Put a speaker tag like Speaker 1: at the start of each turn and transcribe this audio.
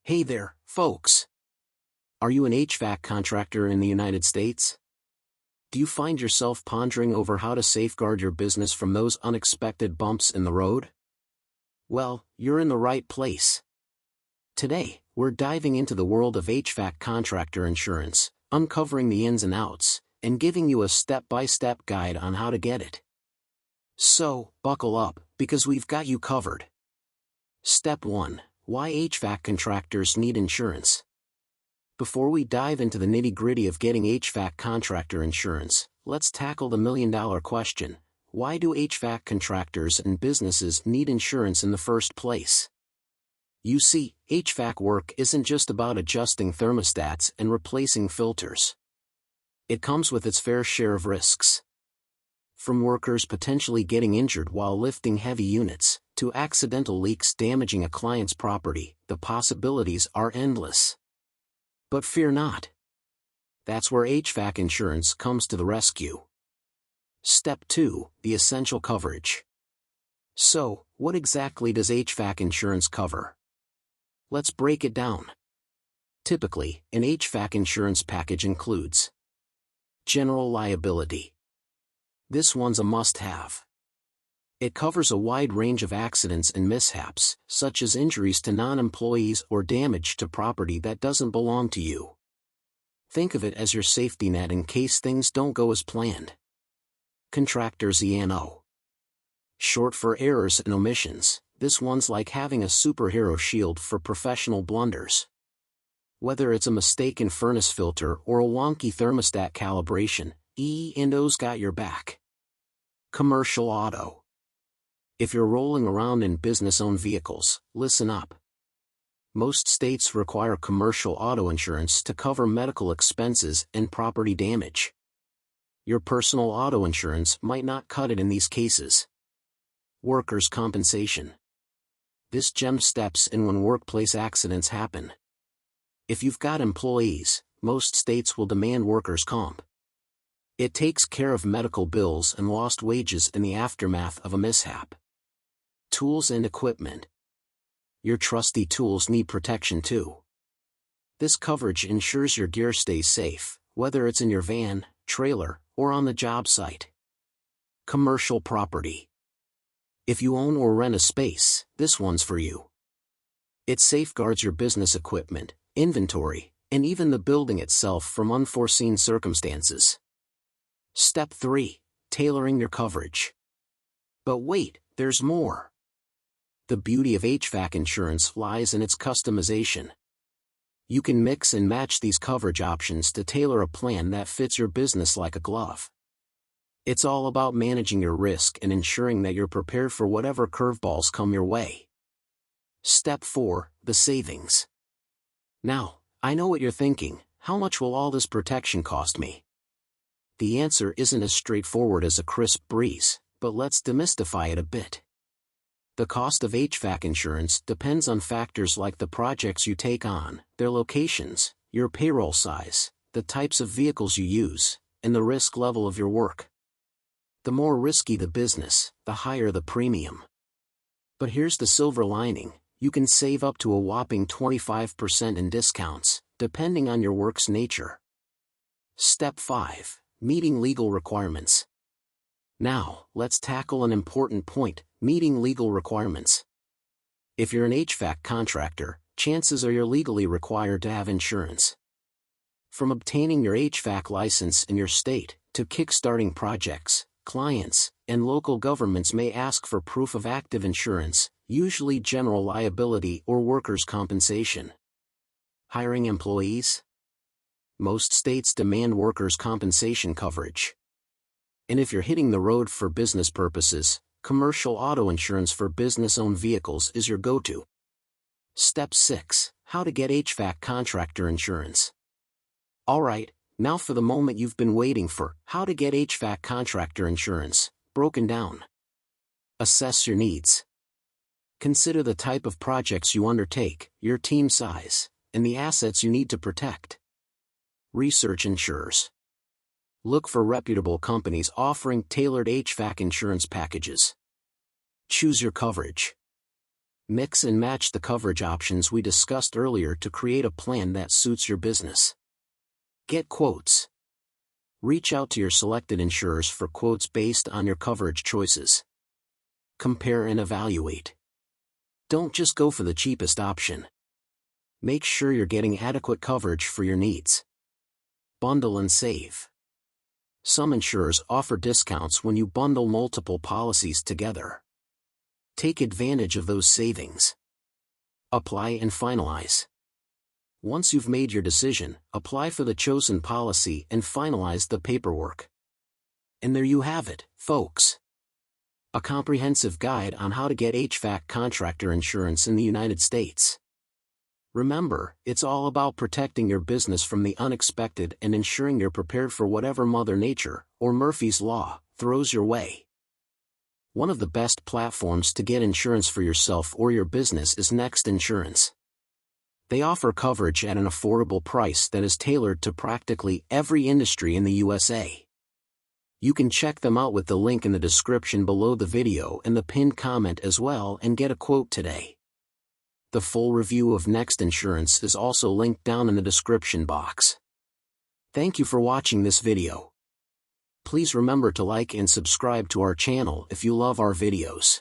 Speaker 1: Hey there, folks. Are you an HVAC contractor in the United States? Do you find yourself pondering over how to safeguard your business from those unexpected bumps in the road? Well, you're in the right place. Today, we're diving into the world of HVAC contractor insurance, uncovering the ins and outs, and giving you a step-by-step guide on how to get it. So, buckle up, because we've got you covered. Step 1. Why HVAC contractors need insurance. Before we dive into the nitty-gritty of getting HVAC contractor insurance, let's tackle the million-dollar question: why do HVAC contractors and businesses need insurance in the first place? You see, HVAC work isn't just about adjusting thermostats and replacing filters. It comes with its fair share of risks. From workers potentially getting injured while lifting heavy units, to accidental leaks damaging a client's property, the possibilities are endless. But fear not. That's where HVAC insurance comes to the rescue. Step 2. The essential coverage. So, what exactly does HVAC insurance cover? Let's break it down. Typically, an HVAC insurance package includes general liability. This one's a must-have. It covers a wide range of accidents and mishaps, such as injuries to non-employees or damage to property that doesn't belong to you. Think of it as your safety net in case things don't go as planned. Contractors E&O. Short for errors and omissions, this one's like having a superhero shield for professional blunders. Whether it's a mistaken furnace filter or a wonky thermostat calibration, E&O's got your back. Commercial auto. If you're rolling around in business-owned vehicles, listen up. Most states require commercial auto insurance to cover medical expenses and property damage. Your personal auto insurance might not cut it in these cases. Workers' compensation. This gem steps in when workplace accidents happen. If you've got employees, most states will demand workers' comp. It takes care of medical bills and lost wages in the aftermath of a mishap. Tools and equipment. Your trusty tools need protection too. This coverage ensures your gear stays safe, whether it's in your van, trailer, or on the job site. Commercial property. If you own or rent a space, this one's for you. It safeguards your business equipment, inventory, and even the building itself from unforeseen circumstances. Step 3. Tailoring your coverage. But wait, there's more. The beauty of HVAC insurance lies in its customization. You can mix and match these coverage options to tailor a plan that fits your business like a glove. It's all about managing your risk and ensuring that you're prepared for whatever curveballs come your way. Step 4. The savings. Now, I know what you're thinking: how much will all this protection cost me? The answer isn't as straightforward as a crisp breeze, but let's demystify it a bit. The cost of HVAC insurance depends on factors like the projects you take on, their locations, your payroll size, the types of vehicles you use, and the risk level of your work. The more risky the business, the higher the premium. But here's the silver lining: you can save up to a whopping 25% in discounts, depending on your work's nature. Step 5. Meeting legal requirements. Now, let's tackle an important point: meeting legal requirements. If you're an HVAC contractor, chances are you're legally required to have insurance. From obtaining your HVAC license in your state, to kickstarting projects, clients and local governments may ask for proof of active insurance, usually general liability or workers' compensation. Hiring employees. Most states demand workers' compensation coverage. And if you're hitting the road for business purposes, commercial auto insurance for business-owned vehicles is your go-to. Step 6. How to get HVAC contractor insurance. Alright, now for the moment you've been waiting for: how to get HVAC contractor insurance, broken down. Assess your needs. Consider the type of projects you undertake, your team size, and the assets you need to protect. Research insurers. Look for reputable companies offering tailored HVAC insurance packages. Choose your coverage. Mix and match the coverage options we discussed earlier to create a plan that suits your business. Get quotes. Reach out to your selected insurers for quotes based on your coverage choices. Compare and evaluate. Don't just go for the cheapest option. Make sure you're getting adequate coverage for your needs. Bundle and save. Some insurers offer discounts when you bundle multiple policies together. Take advantage of those savings. Apply and finalize. Once you've made your decision, apply for the chosen policy and finalize the paperwork. And there you have it, folks. A comprehensive guide on how to get HVAC contractor insurance in the United States. Remember, it's all about protecting your business from the unexpected and ensuring you're prepared for whatever Mother Nature, or Murphy's Law, throws your way. One of the best platforms to get insurance for yourself or your business is Next Insurance. They offer coverage at an affordable price that is tailored to practically every industry in the USA. You can check them out with the link in the description below the video and the pinned comment as well and get a quote today. The full review of Next Insurance is also linked down in the description box. Thank you for watching this video. Please remember to like and subscribe to our channel if you love our videos.